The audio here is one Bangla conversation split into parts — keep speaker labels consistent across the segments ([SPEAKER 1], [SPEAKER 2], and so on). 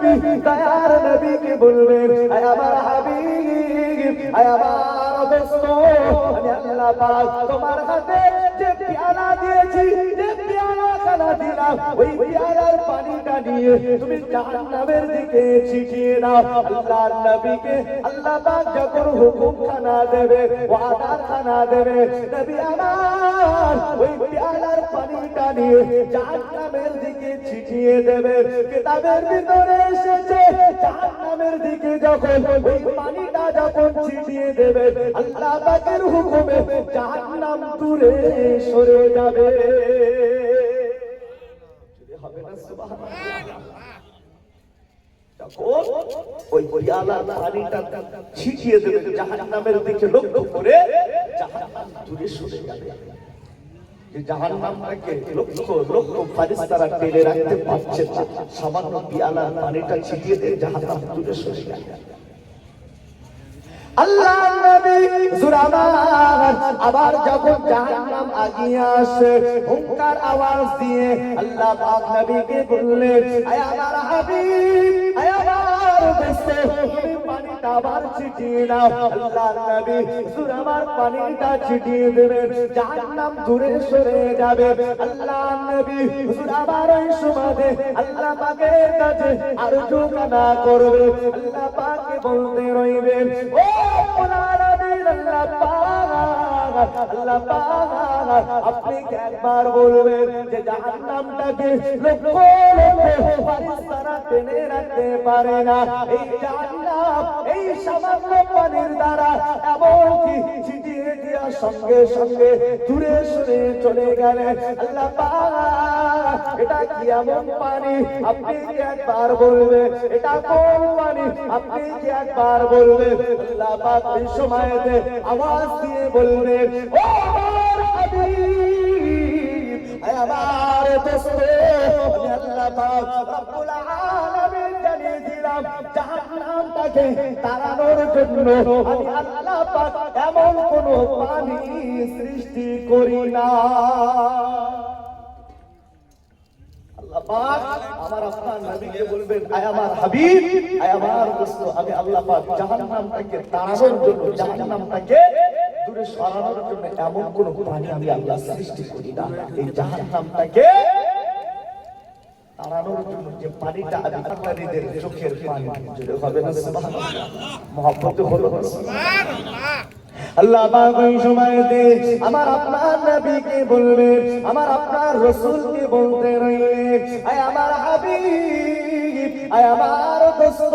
[SPEAKER 1] নবী দয়ার নবীকে বলবেন আয় আমার হাবিব আয় আমার দোস্ত আমি আল্লাহ পাক তোমার হাতে যে পেয়ালা দিয়েছি যে পেয়ালা খানা দিলাম ওই পেয়ালার পানিটা নিয়ে তুমি জাহান্নামের দিকে ছিটিয়ে দাও আল্লাহর নবীকে আল্লাহ পাক যখন হুকুম খানা দেবে ওয়াদা খানা দেবে নবী আমার ওই পেয়ালার পানিটা নিয়ে জাহান্নামের দিকে ছিটিয়ে দেবে কিতাবের ভিতরে এসেছে জাহান্নামের দিকে যখন ওই পানিটা যখন ছিটিয়ে দেবে আল্লাহ পাকের হুকুমে জাহান্নাম দূরে সরে যাবে হবে না সুবহানাল্লাহ যখন ওই পেয়ালার পানিটা ছিটিয়ে দেবে জাহান্নামের দিকে লক্ষ্য করে জাহান্নাম দূরে সরে যাবে যে জাহান্নামটাকে লক্ষ লক্ষ ফেরেশতারা টেনে রাখতে পারছে না সামান্য পেয়ালার পানিটা ছিটিয়ে দিয়ে জাহান্নাম দূরে সরে যাবে আল্লাহ নবী জুরামান আবার যখন জাহান্নাম আগিয়ে আসে হুঙ্কার আওয়াজ দিয়ে আল্লাহ পাক নবীকে বললেন আয় আমার হাবিব আয় আমার দোস্ত তুমি পানিটা আবার ছিটিয়ে দাও আল্লাহ নবী জুরামান পানিটা ছিটিয়ে দেবেন জাহান্নাম দূরে সরে যাবে আল্লাহ নবী জুরামান ওই সময় আল্লাহ পাকের কাছে আরজু কানা করবে আল্লাহ পাককে বলতে রইবেন ও আপনি একবার বলবেন যে জাহান্নামটাকে লক্ষ লক্ষ ফেরেশতারা টেনে রাখতে পারে না এই জাহান্নাম এই সামান্য পানির দ্বারা এমনকি ছিটিয়ে দেওয়ার সঙ্গে সঙ্গে দূরে সরে চলে গেলেন আল্লাহ পাক এটা কি এমন পানি আপনি কি একবার বলবেন এটা কোন পানি আপনি কি একবার বলবেন আল্লাহ পাক এই সময়তে আওয়াজ দিয়ে বললেন ও আমার হাবিব আয় আমার দোস্ত আমি আল্লাহ পাক রব্বুল আলামিন জানিয়ে দিলাম জাহান্নামটাকে তাড়ানোর জন্য আমি আল্লাহ পাক এমন কোন পানি সৃষ্টি করি না আল্লাহ পাক আমার আপনার নবীকে বলবেন আয় আমার হাবিব আয় আমার দোস্ত আমি আল্লাহ পাক জাহান্নামটাকে তাড়ানোর জন্য জাহান্নামটাকে দূরে সরানোর জন্য এমন কোন পানি আমি আল্লাহ সৃষ্টি করি না এই জাহান্নামটাকে তাড়ানোর জন্য যে পানিটা আমি আপনাদের চোখের পানি জুড়ে হবে না সুবহানাল্লাহ মহব্বত হলো সুবহানাল্লাহ আল্লাহ পাক ওই সময়তে আমার আপনার নবীকে বলবেন আমার আপনার রাসূলকে বলতে রইলেন আয় আমার হাবিব আয় আমার দোস্ত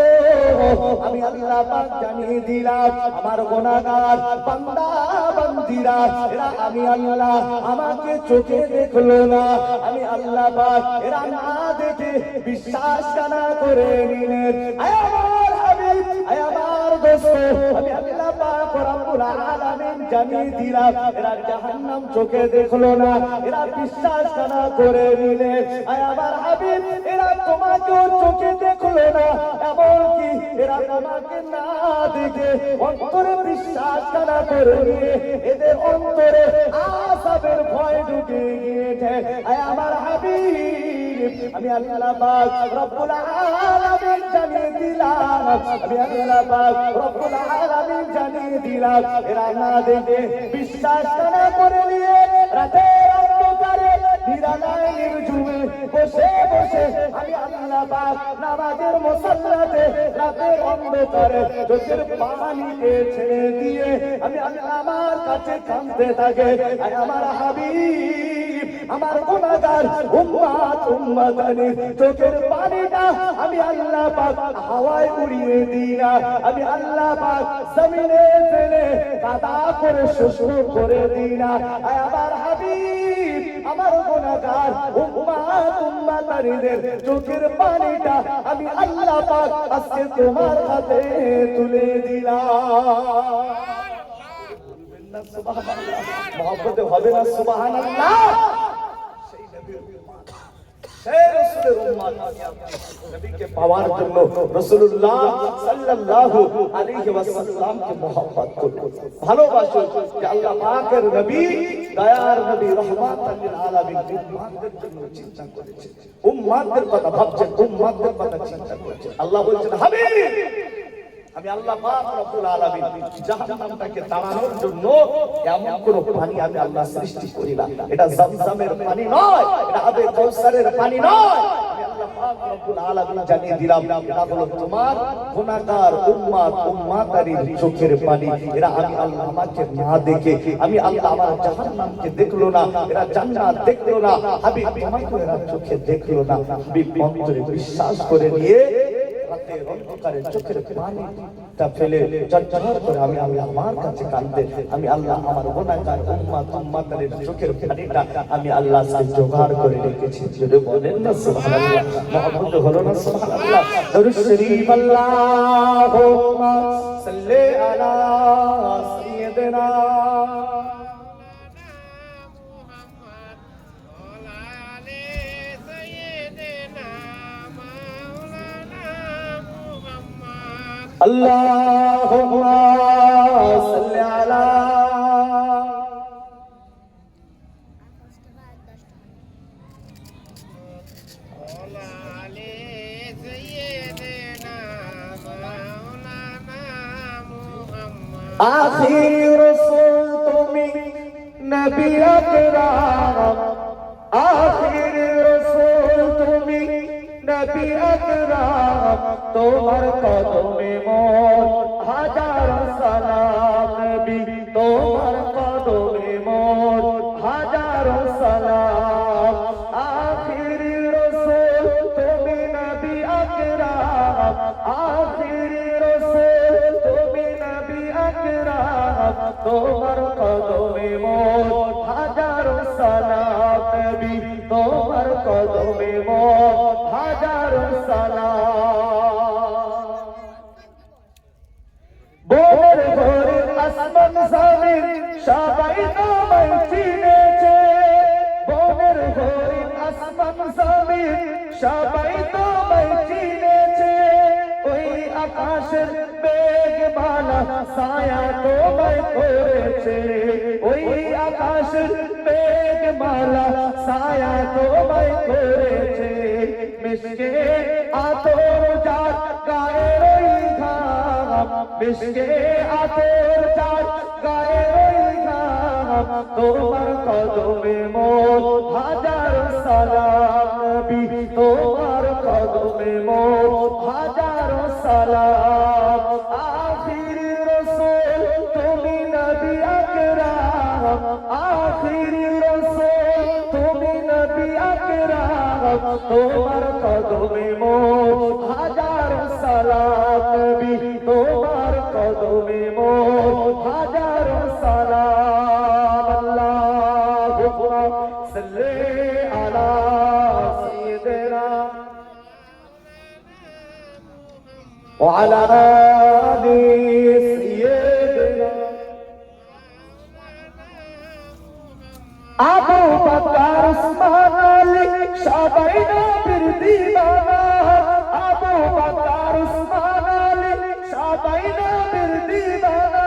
[SPEAKER 1] আমি আল্লাহ পাক জানিয়ে দিলাম আমার গুনাহগার বান্দা বান্দীরা এরা আমি আল্লাহ আমাকে চোখে দেখলো না আমি আল্লাহ পাক এরা না দেখে বিশ্বাস না করে নিলেন আয় আমার হাবিব আয় আমার দোস্ত আমি আল্লাহ পাক রব্বুল আলামিন জানিয়ে দিলাম এরা জাহান্নাম চোখে দেখলো না এরা বিশ্বাস না করে নিলেন আয় আমার হাবিব এরা তোমাকেও চোখে দেখলো না এমনকি এরা তোমাকে না দেখে অন্তরে বিশ্বাস না করে নিয়ে এদের অন্তরে আযাবের ভয় ঢুকে গিয়েছে আয় আমার হাবিব আমি আল্লাহ পাক রব্বুল আলামিন জানিয়ে দিলাম আমি আল্লাহ পাক রব্বুল আলামিন জানিয়ে দিলাম এরা না দেখে বিশ্বাস না করে নিয়ে রাতের অন্ধকারে নিরালায় নির্জুমে বসে বসে আমি আল্লাহ পাক নামাজের মুসাল্লাতে রাতের অন্ধকারে চোখের পানিকে ছেড়ে দিয়ে আমি আল্লাহ আমার কাছে কাঁদতে থাকে আমার হাবিব আমার গুনাহগার উম্মত উম্মতানি চোখের পানিটা আমি আল্লাহ পাক হাওয়ায় উড়িয়ে দিই না আমি আল্লাহ পাক জমিনে ফেলে কাদা করে শুষ্ক করে দিই না আমার হাবিব আমার গুনাহগার উম্মত উম্মতানিদের চোখের পানিটা আমি আল্লাহ পাক আজকে তোমার হাতে তুলে দিলাম সুবহানাল্লাহ মহব্বতে হবে না সুবহানাল্লাহ সেই নবীর সেই রাসূলের উম্মত নবীকে পাওয়ার জন্য রাসূলুল্লাহ সাল্লাল্লাহু আলাইহি ওয়াসাল্লামকে মহব্বত করুন, ভালোবাসুন। যে আল্লাহ পাকের নবী, দয়ার নবী, রহমাতাল লিল আলামিন, উম্মতের জন্য চিন্তা করেছে, উম্মতের কথা ভাবছেন, উম্মতের কথা চিন্তা করেছে। আল্লাহ বলছেন, হাবিব, আমি আল্লাহ পাক রব্বুল আলামিন জাহান্নামটাকে তাড়ানোর জন্য এমন কোন পানি আমি আল্লাহ সৃষ্টি করি না। এটা জমজমের পানি নয়, এটা আবে কাউসারের পানি নয়। আমি আল্লাহ পাক রব্বুল আলামিন জানিয়ে দিলাম, এটা হলো তোমার গুনাহগার উম্মত, উম্মতারির চোখের পানি। এরা আমি আল্লাহ আমাকে না দেখে, আমি আল্লাহ আমার জাহান্নামকে দেখলো না, এরা জান্নাত দেখলো না। হাবিব, তোমাকে এরা চোখে দেখলো না। হাবিব অন্তরে বিশ্বাস করে নিয়ে রাতের অন্ধকারে চোখের পানিটা ফেলে ঝরঝর করে আমি আমার কাছে কাঁদতে, আমি আল্লাহ আমার গুনাহগার উম্মত, উম্মতের চোখের পানিটা আমি আল্লাহ কাছে জোগাড় করে রেখেছি। যদি বলেন না সুবহানাল্লাহ, মুহাম্মদ হলো না সুবহানাল্লাহ। দরুদ শরীফ, আল্লাহুম্মা সাল্লি আলা সাইয়্যিদিনা Allahumma salli ala आखिरी रसूल तुमी नबी अकरम, आखिरी रसूल तुमी नबी अकरम, তোমার কদমে মোর হাজারো সালাম। নবী, তোমার কদমে মোর হাজারো সালাম। আখিরি রাসূল তুমি নবী আকরাম, আখিরি রাসূল তুমি নবী আকরাম, তোমার কদমে মোর হাজারো সালাম। নবী, তোমার কদমে মোর হাজারো সালাম। বনের ঘরে আসমান জমিন সবাই তোমায় চিনেছে, বনের ঘরে আসমান জমিন সবাই তোমায় চিনেছে। ওই আকাশের মেঘমালা ছায়া তোমায় করেছে, ওই আকাশের মেঘমালা ছায়া তোমায় করেছে। মিশকে আতর যার গায়ের ওই ঘাম, মিশকে আতর যার গায়ের ওই ঘাম, তোমার কদমে মোর হাজারো সালাম। নবী, তোমার কদমে মোর হাজারো সালাম। আখিরি রাসূল তুমি নবী আকরাম, আখিরি রাসূল তুমি নবী আকরাম, তোমার কদমে মোর হাজারো সালাম। নবী, তোমার কদমে মোর হাজারো সালাম। আল্লাহুম্মা সাল্লি আলা সাইয়্যিদিনা ওয়া আলা আলি সাইয়্যিদিনা। আবু বকর উসমান আলী সবাই নবীর দিওয়ানা, আবু বকর উসমান আলী সবাই নবীর দিওয়ানা।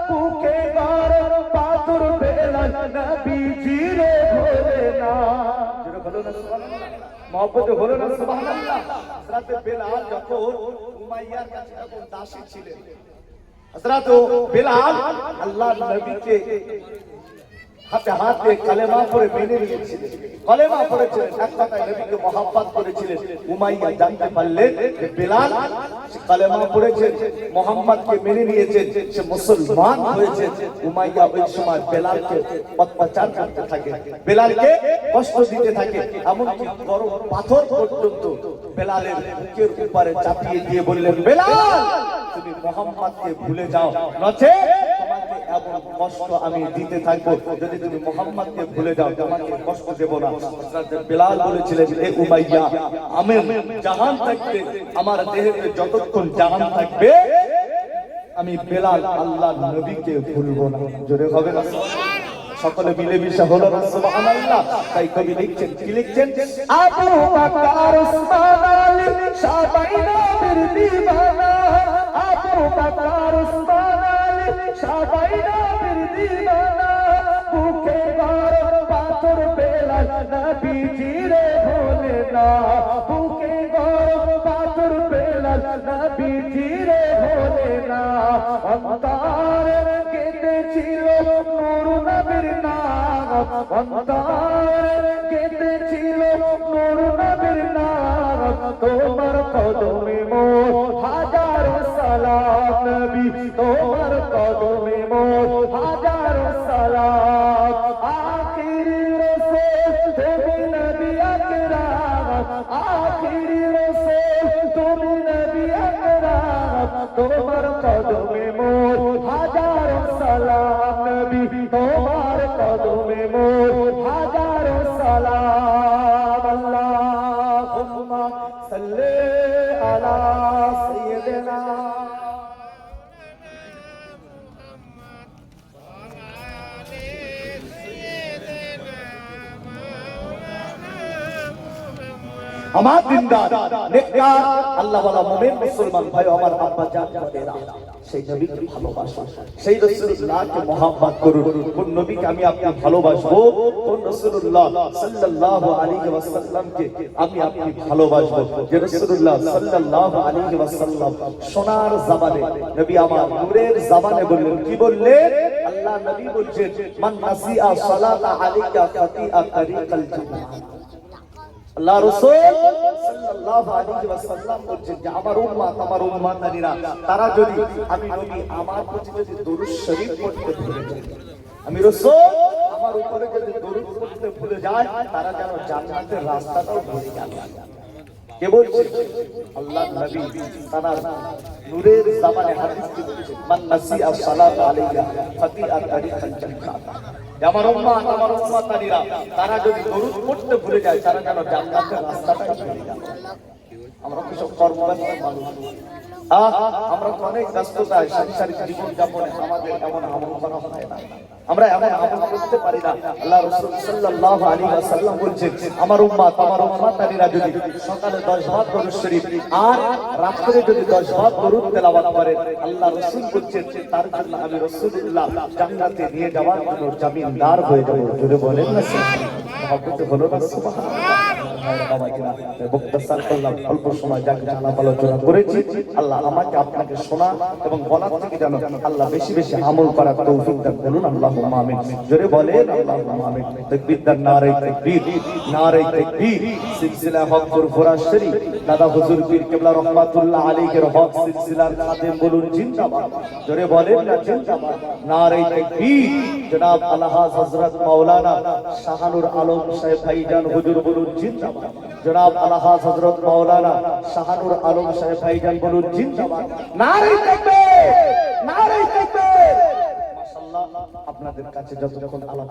[SPEAKER 1] বুকে গরম পাথর বেলাল নবীজির ভোলে না। জোরে বলো না সুবহানাল্লাহ, মহব্বত হলো না সুবহানাল্লাহ। হযরত বেলাল যখন উমাইয়ার কাছে যখন দাসী ছিলেন, হযরত বেলাল আল্লাহর নবীকে হাতে হাতে কালেমা পড়ে মেনে নিয়েছিলেন, কালেমা পড়েছিলেন, এক কথায় নবীকে মহব্বত করেছিলেন। উমাইয়া জানতে পারলেন যে বেলাল কালেমা পড়েছেন, মুহাম্মদকে মেনে নিয়েছেন, সে মুসলমান হয়েছে। উমাইয়া ওই সময় বেলালকে অত্যাচার করতে থাকে, বেলালকে কষ্ট দিতে থাকে, এমনকি বড় পাথর পর্যন্ত বেলালের বুকের উপরে চাপিয়ে দিয়ে বললেন, বেলাল তুমি মুহাম্মদকে ভুলে যাও, নচেৎ তোমাকে এমন কষ্ট আমি দিতে থাকবো। যদি তুমি মুহাম্মদকে ভুলে যাও, তোমাকে কষ্ট দেব না। হযরত বেলাল বলেছিলেন, এ উমাইয়া, আমি জাহান থাকতে, আমার দেহেতে যতক্ষণ জাহান থাকবে, আমি বেলাল আল্লাহর নবীকে ভুলবো না। জোরে হবে না? সকলে মিলেমিশে হলো না সুবহানাল্লাহ। তাই কবি লিখছেন, কি লিখছেন? আবু বকর উসমান আলী সবাই নবীর দিওয়ানা, আবু বকর উসমান আলী সবাই নবীর দিওয়ানা, বুকে গরম পাথর পেলা নবীজি রে ভোলে না, বুকে গরম পাথর পেলা নবীজি রে ভোলে না, অন্তরে কেঁদেছিল নূর নবীর নাম, অন্তরে কেঁদেছিল নূর নবীর নাম, তোমার কদমে মোর হাজারো সালাম নবী, তোমার কদমে মোর হাজারো সালাম, আখিরি রাসূল তুমি নবী আকরাম, আখিরি রাসূল তুমি নবী আকরাম, তোমার কদমে মোর হাজারো সালাম নবী, তোমার কদমে মোর হাজারো সালাম। আল্লাহুম্মা সাল্লি আলা সাইয়্যিদিনা আমার দিনদার নেককার আল্লাহওয়ালা মুমিন মুসলমান ভাই আমার আব্বা জান যারা সেই নবীকে ভালোবাসা, সেই রাসূলুল্লাহকে মহব্বত করুন। কোন নবীকে আমি আপনি ভালোবাসবো, কোন রাসূলুল্লাহ সাল্লাল্লাহু আলাইহি ওয়াসাল্লামকে আমি আপনি ভালোবাসবো, যে রাসূলুল্লাহ সাল্লাল্লাহু আলাইহি ওয়াসাল্লাম সোনার জবানে নবী আমার নূরের জবানে বললেন, কি বললেন? আল্লাহ নবী বলছেন, মান নাসিয়া সালাতা আলাইকা ফাতিয়া তারিকাল জান্নাহ। আল্লাহ রাসূল সাল্লাল্লাহু আলাইহি ওয়াসাল্লাম বলেন যে আমার উম্মতানিরা তারা যদি আমি নবী আমার প্রতি যদি দরুদ শরীফ পড়তে ভুলে যায়, আমি রাসূল আমার উপরে যদি দরুদ পড়তে ভুলে যায়, তারা যেন জান্নাতের রাস্তাটাও ভুলে যায়। কে বলছে? আল্লাহ নবী তার নূরের জবানে হাদিস দিচ্ছেন, মান নাসিয়া সালাতা আলাইকা ফাতিয়া তারিকাল জান্নাহ। আমার উম্মতানিরা তারা যদি দরুদ পড়তে ভুলে যায়, তারা যেন জান্নাতের রাস্তাটাই ভুলে যায়। আমরা তো সব কর্মব্যস্ত মানুষ, আমরা তো অনেক ব্যস্ততায় সাংসারিক জীবন যাপনে আমাদের এমন আমল করা হয় না, আমরা এমন আমল করতে পারি না। আল্লাহ রাসূল সাল্লাল্লাহু আলাইহি ওয়াসাল্লাম বলেন, আমার উম্মতানিরা যদি সকালে 10 বার দরুদ শরীফ আর রাতে যদি 10 বার দরুদ তেলাওয়াত করে, আল্লাহ রাসূল বলেন তার জন্য আমি রাসূলুল্লাহ জান্নাতে নিয়ে যাওয়ার জন্য জামিনদার হয়ে যাব। জোরে বলেন না সুবহানাল্লাহ, হলো না সুবহানাল্লাহ। অল্প সময় যাকে আলাপ আলোচনা করেছি, আল্লাহ আমাকে আপনাকে শোনা এবং বলার থেকে যেন আল্লাহ বেশি বেশি আমল করার তৌফিক দান করুন। আল্লাহুম্মা আমিন। জোরে বলেন আল্লাহুম্মা আমিন। তাকবীর দান, নারে তাকবীর, নারে তাকবীর। সিলসিলা হক ফুরফুরা শরীফ দাদা হুজুর পীর কিবলা রাহমাতুল্লাহ আলাইহির হক সিলসিলার খাদেম বলুন জিন্দাবাদ। জোরে বলেন না জিন্দাবাদ। নারে তাকবীর। জনাব আলহাজ হযরত মাওলানা শাহানুর আলম সাহেব ভাইজান হুজুর বলুন জিন্দাবাদ। জনাব আলহাজ হযরত মাওলানা শাহানুর আলম সাহেব ভাইজান বলুন জিন্দাবাদ। নারে তাকবীর, নারে তাকবীর। মাশাআল্লাহ, আপনাদের কাছে যতক্ষণ আলাপ